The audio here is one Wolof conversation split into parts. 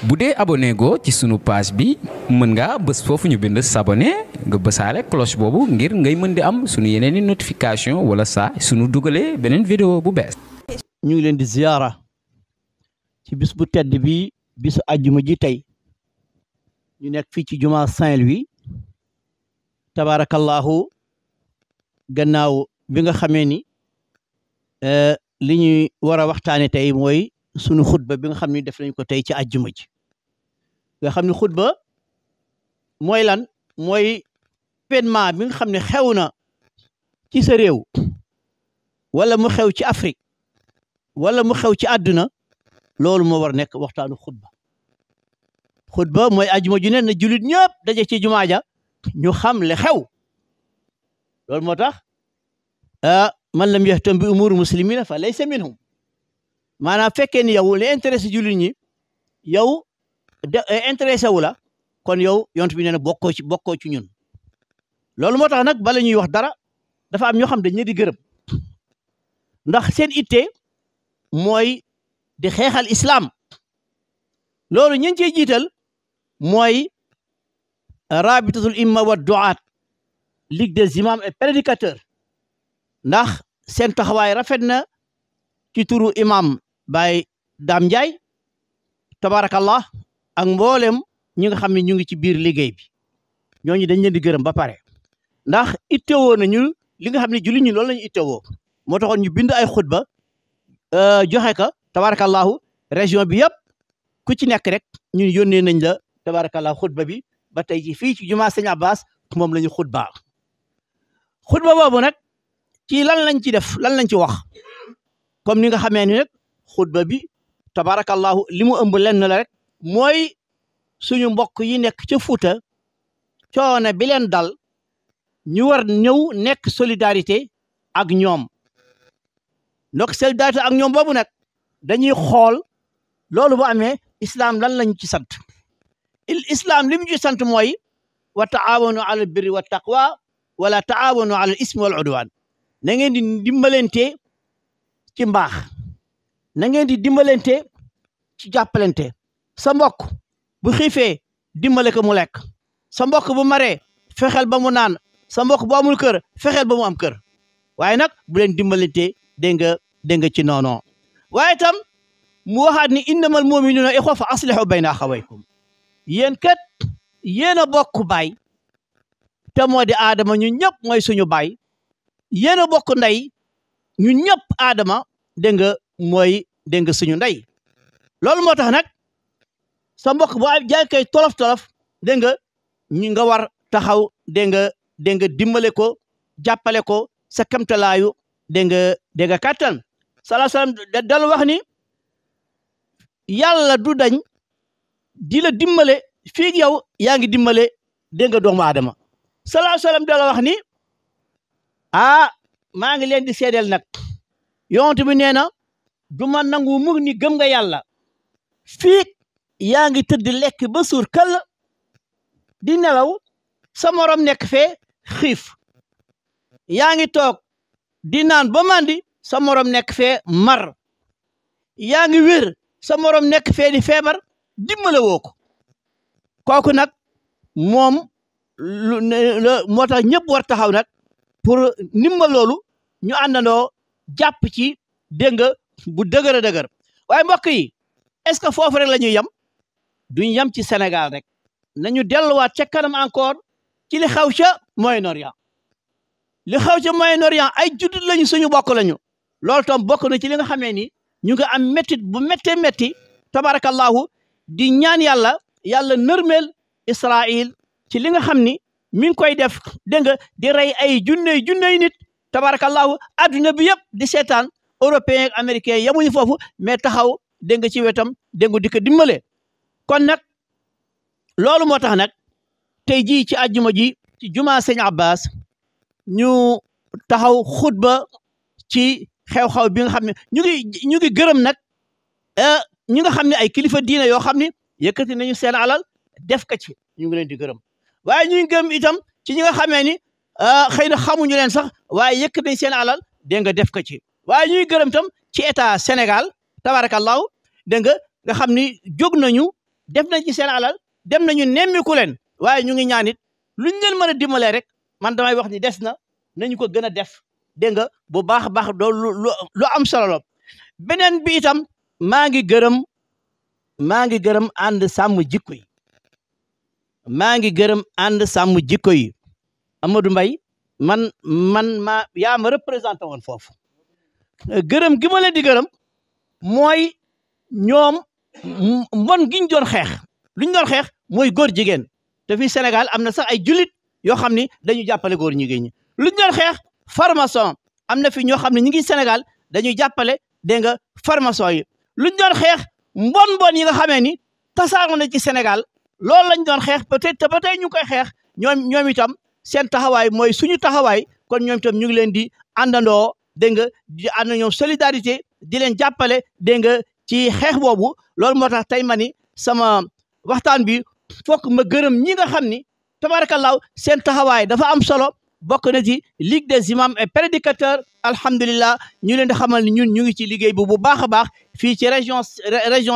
bu dee abonné go ci sunu page bi mën ngaa bës foofu ñu bind s'abonné nga bësaale cloche boobu ngir ngay mën di am sunu yeneen i notification wala saa sunu dugalee beneen vidéo bu bees. ñu ngi leen di ziyaara ci bis bu tedd bi bisu àjjuma ji tey ñu nekk fii ci jumaa Saint-Louis tabarakallahu gannaaw bi nga xamee ni li ñuy war a waxtaane tey mooy sunu xutba bi nga xam ne def nañ ko tey ci àjjuma ji nga xam ne xutba mooy lan mooy événement bi nga xam ne xew na ci sa réew wala mu xew ci Afrique wala mu xew ci àdduna loolu moo war nekk waxtaanu xutba xutba mooy àjjuma ju ne na julit ñëpp daje ci jumaa ja ñu xam le xew loolu moo tax man lam yahtam bi umur muslimina fa laysa minhum maanaam fekkee ni yow li intéressé jullit ñi yow intéressé wu la kon yow yont bi nee na bokkoo ci ñun loolu moo tax nag bala ñuy wax dara dafa am ñoo xam dañ leen di gërëm ndax seen itte mooy di xeexal islam loolu ñeen ciy jiital mooy rabitatul imma wa du'at ligue des imams et prédicateurs ndax seen taxawaay rafet na ci turu imam Baye Dame Ndiaye tabarakallah ak mboolem ñi nga xam ne ñu ngi ci biir liggéey bi ñooñu dañ leen di gërëm ba pare ndax ittewoo nañu li nga xam ne jullit ñi loolu lañu ittewoo moo taxoon ñu bind ay xutba joxe ka tabarakallahu région bi yëpp ku ci nekk rek ñun yónnee nañ la tabarakallahu xutba bi ba tey ci fii ci jumaa Sëñ Abbas moom la ñu xutba boobu nag ci lan lañ ci def lan lañ ci wax comme ni nga xamee ni nag xutba bi tabarakallahu li mu ëmb lenn la rek mooy suñu mbokk yi nekk ca Fuuta coono bi leen dal ñu war ñëw nekk solidarité ak ñoom donc solidarité ak ñoom boobu nag dañuy xool loolu bu amee islam lan lañ ci sant islam li mu ci sant mooy wa taawanu ala al birri wa taqwa wala taawanu ala al ismi wal udwan na ngeen di dimbalante ci mbaax na ngeen di dimbalante ci jàppalante sa mbokk bu xiifee dimbale ko mu lekk sa mbokk bu maree fexeel ba mu naan sa mbokk bu amul kër fexeel ba mu am kër waaye nag bu leen dimbalante dégg nga ci noonu waaye tam mu waxaat ni innamal mu'minuna ixwa fa aslihu bayna axawaykum yéen kat yéen a bokk baay te moo di aadama ñu ñëpp mooy suñu baay yéen a bokk ndey ñun ñëpp aadama dégg nga mooy dégg nga suñu ndey loolu moo tax nag sa mbokk bu jaay koy tolof dégg nga ñu nga war taxaw dégg nga dimbale ko jàppale ko sa kamtalaayu dégg nga kàttan salaa salaam dal wax ni yàlla du dañ di la dimbale fii yow yaa ngi dimbale dégg nga doomu aadama salaa salaam dal wax ni maa ngi leen di seedeel nag yonent bi nee na du ma nangu mug ni gëm nga yàlla fii yaa ngi tëdd lekk ba suur kal di nelaw sa morom nekk fee xiif yaa ngi toog di naan ba mandi sa morom nekk fee mar yaa ngi wér sa morom nekk fee di feebar dimbale woo ko kooku nag moom moo tax ñëpp war taxaw nag pour ndimbal loolu ñu àndandoo jàpp ci dégg nga bu dëgër a dëgër waaye mbokk yi est-ce que foofu rek la ñuy yem duñ yem ci Sénégal rek nañu delluwaat ca kanam encore ci li xew ca Moyen-Orient li xew ca Moyen-Orient ay juddit lañu suñu bokk lañu loolu tam bokk na ci li nga xamee ni ñu ngi am méttit bu méttee métti tabarakallahu di ñaan yàlla nërmeel Israël ci li nga xam ni mi ngi koy def dégg nga di rey ay junney nit tabarakallahu adduna bi yëpp di seetaan européen ak américain yamuñu foofu mais taxaw dégg nga ci wetam dégg nga di ko dimbale kon nag loolu moo tax nag tey jii ci àjjuma ji ci jumaa Sëñ Abbas ñu taxaw xutba ci xew-xew bi nga xam ne ñu ngi gërëm nag ñi nga xam ne ay kilifa diine yoo xam ne yëkkati nañu seen alal def ko ci ñu ngi leen di gërëm waaye ñu ngi gërëm itam ci ñi nga xamee ni xëy na xamuñu leen sax waaye yëkkati nañ seen alal dégg nga def ko ci waaye ñuy gërëm itam ci état Sénégal tabarakallahu dégg nga xam ni jóg nañu def nañ ci seen alal dem nañu nemmiku leen waaye ñu ngi ñaan it luñ leen mën a dimbalee rek man damay wax ni des na nañu ko gën a def dégg nga bu baax a baax loolu lu am solo la beneen bi itam maa ngi gërëm ànd sàmm jikko yi maa ngi gërëm ànd sàmm jikko yi Amadou Mbaye man yaa ma représenté woon foofu gërëm gi ma leen di gërëm mooy ñoom mbon giñ doon xeex luñ doon xeex mooy góor jigéen te fii Sénégal am na sax ay jullit yoo xam ni dañuy jàppale góor jigéen ñi luñ doon xeex formation am na fi ñoo xam ne ñu ngi Sénégal dañuy jàppale dégg nga formation yi luñ doon xeex mbon yi nga xamee ni tasaaroo na ci Sénégal loolu lañ doon xeex peut-être te ba tey ñu ngi koy xeex ñoom itam seen taxawaay mooy suñu taxawaay kon ñoom itam ñu ngi leen di àndandoo dégg nga di ànd ñoom solidarité di leen jàppale dégg nga ci xeex boobu loolu moo tax tey ma ni sama waxtaan bi fokk ma gërëm ñi nga xam ni tabarakallah seen taxawaay dafa am solo bokk na ci Ligue des imams et prédicateurs alhamdulillah ñu leen di xamal ni ñun ñu ngi ci liggéey bu baax a baax fii ci région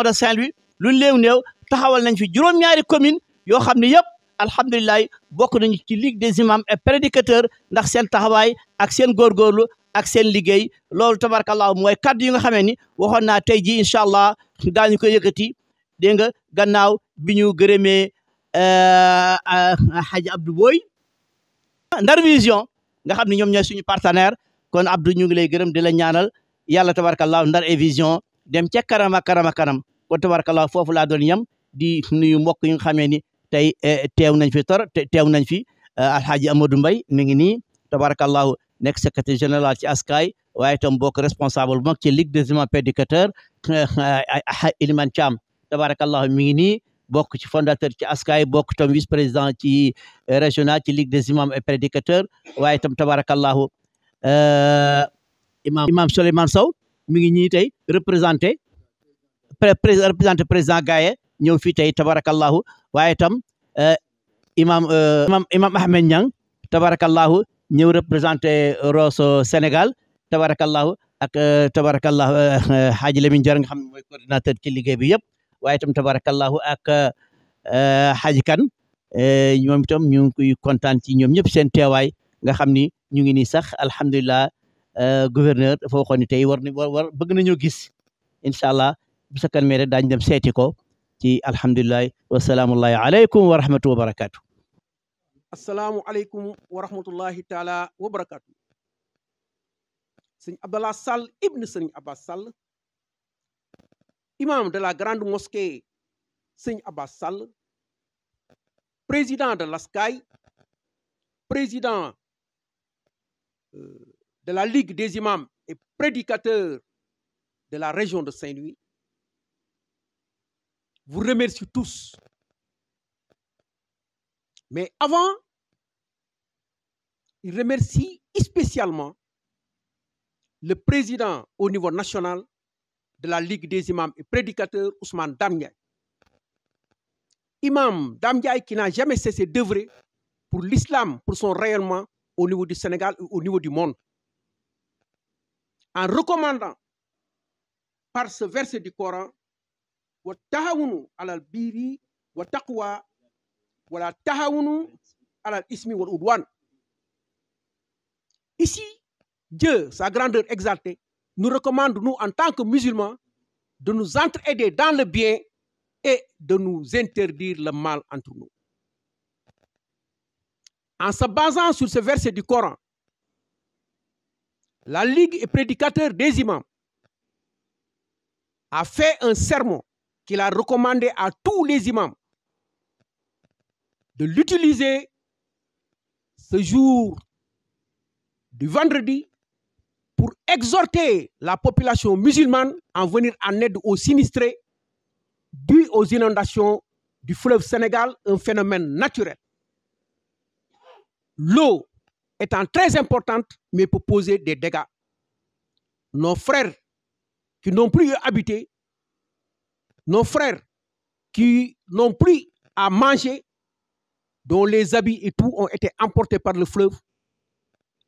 de Saint-Louis lu néew taxawal nañ fi juróom-ñaari commune yoo xam ne yëpp alhamdulilah bokk nañu ci Ligue des imams et prédicateurs ndax seen taxawaay ak seen góorgóorlu ak seen liggéey loolu tabarakallah mooy kaddu yi nga xamee ni waxoon naa tey jii incha allah daañu ko yëkkati dégg nga gannaaw bi ñu gërëmee Hadj Abdou Boy Ndar Vision nga xam ne ñoom ñooy suñu partenaire kon Abdou ñu ngi lay gërëm di la ñaanal yàlla tabarakallah Ndar Vision dem ca kanam ak kanam kon tabarakallah foofu laa doon yem di nuyu mbokk yi nga xamee ni tey teew nañ fi teew nañ fi Alhaji Amadou Mbaye mi ngi nii tabarakallahu nekk secrétaire général ci askaay waaye itam bokk responsable bu mag ci Ligue des imams prédicateurs Iliman Thiam tabarakallahu mi ngi nii bokk ci fondateur ci askaay bokk tam vice président ci régional ci Ligue des imams et prédicateurs waaye itam tabarakallahu imam Souleymane Sow mi ngi ñii tey représenté président Gaye ñëw fii tey tabarakallahu waaye itam imam Ahmed Niang tabarakallahu ñëw représenté Rosso Sénégal tabarakallahu ak tabarakallahu Hadji Lamine Diar nga xam ne mooy coordinateur ci liggéey bi yëpp waaye itam tabarakallahu ak Hadji Kane ñoom itam ñu ngi koy kontaan ci ñoom ñëpp seen teewaay nga xam ni ñu ngi nii sax alhamdulilah gouverneur dafa waxoon ni tey war bëgg nañoo gis incha allah bu sa kan mee rek daañu dem seeti ko ci alhamdulilah wasalaamullahi aleykum wa rahmatullahi wa barakatu assalaamu aleykum wa rahmatullahi taala wa barakatu sëñ Abdallah Sall ibn sëñ Abbas Sall imam de la grande mosquée sëñ Abbas Sall président de l'ASCAI président de la Ligue des imams et prédicateurs de la région de Saint-Louis vous remercie tous. Mais avant, il remercie spécialement le président au niveau national de la Ligue des imams et prédicateurs, Ousmane Dame Ndiaye. Imam Dame Ndiaye qui n'a jamais cessé d'œuvrer pour l'islam, pour son rayonnement au niveau du Sénégal et au niveau du monde. En recommandant par ce verset du Coran wa tahawunu alal birri wa taqwa wala tahawunu alal ismi wal udwan. Ici, Dieu, sa grandeur exaltée, nous recommande, nous, en tant que musulmans, de nous entraider dans le bien et de nous interdire le mal entre nous. En se basant sur ce verset du Coran, la Ligue et prédicateur des imams a fait un sermon qu'il a recommandé à tous les imams de l'utiliser ce jour du vendredi pour exhorter la population musulmane à venir en aide aux sinistrés dus aux inondations du fleuve Sénégal, un phénomène naturel. L'eau étant très importante, mais peut poser des dégâts. Nos frères qui n'ont plus habité, nos frères qui n'ont plus à manger, dont les habits et tout ont été emportés par le fleuve,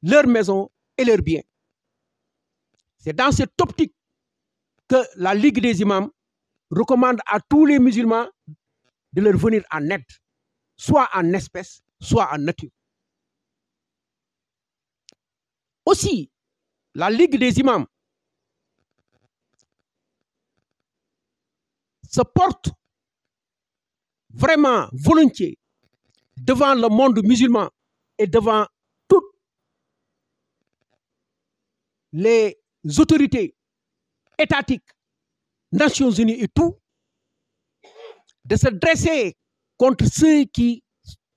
leurs maisons et leurs biens. C'est dans cette optique que la Ligue des imams recommande à tous les musulmans de leur venir en aide, soit en espèces, soit en nature. Aussi, la Ligue des imams se porte vraiment volontiers devant le monde musulman et devant toutes les autorités étatiques, Nations Unies et tout, de se dresser contre ceux qui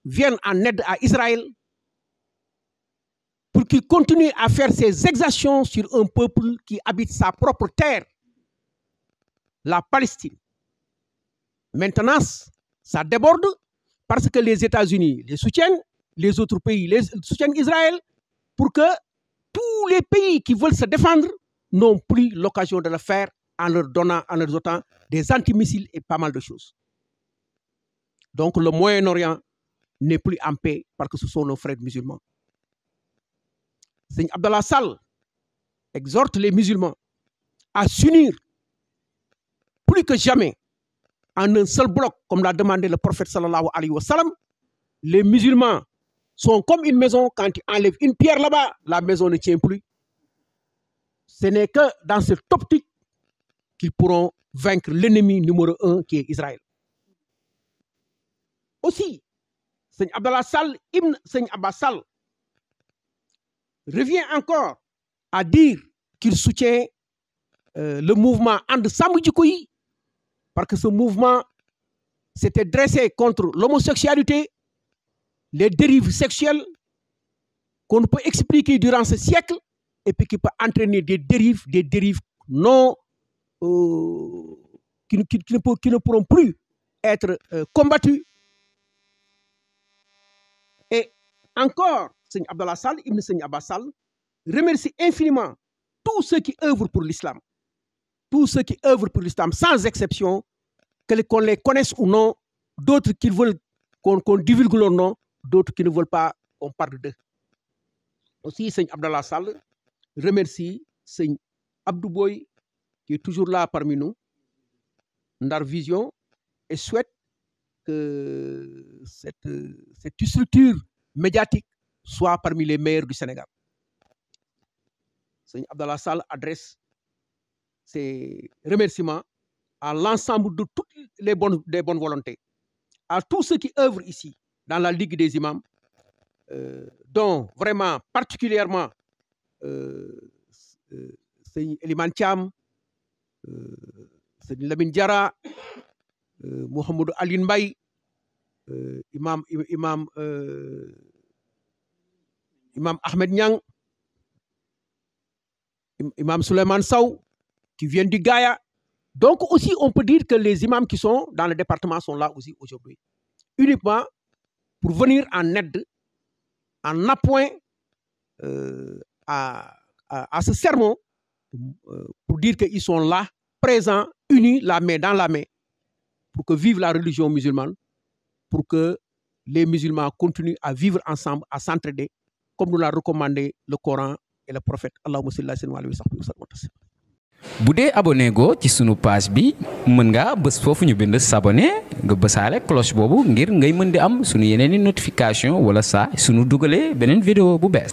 viennent en aide à Israël pour qu'il continue à faire ses exactions sur un peuple qui habite sa propre terre, la Palestine. Maintenant, ça déborde parce que les États-Unis les soutiennent, les autres pays les soutiennent Israël, pour que tous les pays qui veulent se défendre n'ont plus l'occasion de le faire en leur donnant, en leur dotant des antimissiles et pas mal de choses. Donc le Moyen-Orient n'est plus en paix parce que ce sont nos frères musulmans. Seigneur Abdallah Sall exhorte les musulmans à s'unir plus que jamais en un seul bloc, comme l'a demandé le prophète sallallahu alayhi wa sallam. Les musulmans sont comme une maison, quand tu enlèves une pierre là-bas, la maison ne tient plus. Ce n'est que dans cette optique qu'ils pourront vaincre l'ennemi numéro 1 qui est Israël. Aussi, Seigneur Abdallah Sall, Ibn Seigneur Abbas Sall, revient encore à dire qu'il soutient le mouvement And Samm Jikko Yi, parce que ce mouvement s'était dressé contre l'homosexualité, les dérives sexuelles qu'on peut expliquer durant ce siècle et puis qui peut entraîner des dérives non qui ne pourront plus être combattues. Et encore, Seigneur Abdallah Sall, Ibn Seigneur Abbas Sall, remercie infiniment tous ceux qui œuvrent pour l'islam. Tous ceux qui œuvrent pour l'islam, sans exception, qu'on les connaisse ou non, d'autres qui veulent qu'on divulgue leur nom, d'autres qui ne veulent pas qu'on parle d'eux. Aussi, Seigneur Abdallah Sall remercie Seigneur Abdou Boy, qui est toujours là parmi nous, Ndar Vision, et souhaite que cette structure médiatique soit parmi les meilleurs du Sénégal. Seigneur Abdallah Sall adresse ses remerciements à l'ensemble de toutes les bonnes volontés, à tous ceux qui œuvrent ici dans la Ligue des imams, dont vraiment particulièrement Seigneur Eliman Thiam, Seigneur Lamine Diarra, Mohamedou Aline Mbaye, Imam Ahmed Niang, Imam Souleymane Sow, qui viennent du Gaïa. Donc aussi, on peut dire que les imams qui sont dans le département sont là aussi aujourd'hui, uniquement pour venir en aide, en appoint à ce sermon, pour dire qu'ils sont là, présents, unis, la main dans la main, pour que vive la religion musulmane, pour que les musulmans continuent à vivre ensemble, à s'entraider, comme nous l'a recommandé le Coran et le prophète. Allahumma salli ala sayyidina wa sallam. bu dee abonné go ci sunu page bi mën nga bës foofu ñu bind s'abonner nga bësaale cloche boobu ngir ngay mën di am sunu yeneeni notification wala saa sunu dugalee beneen vidéo bu bees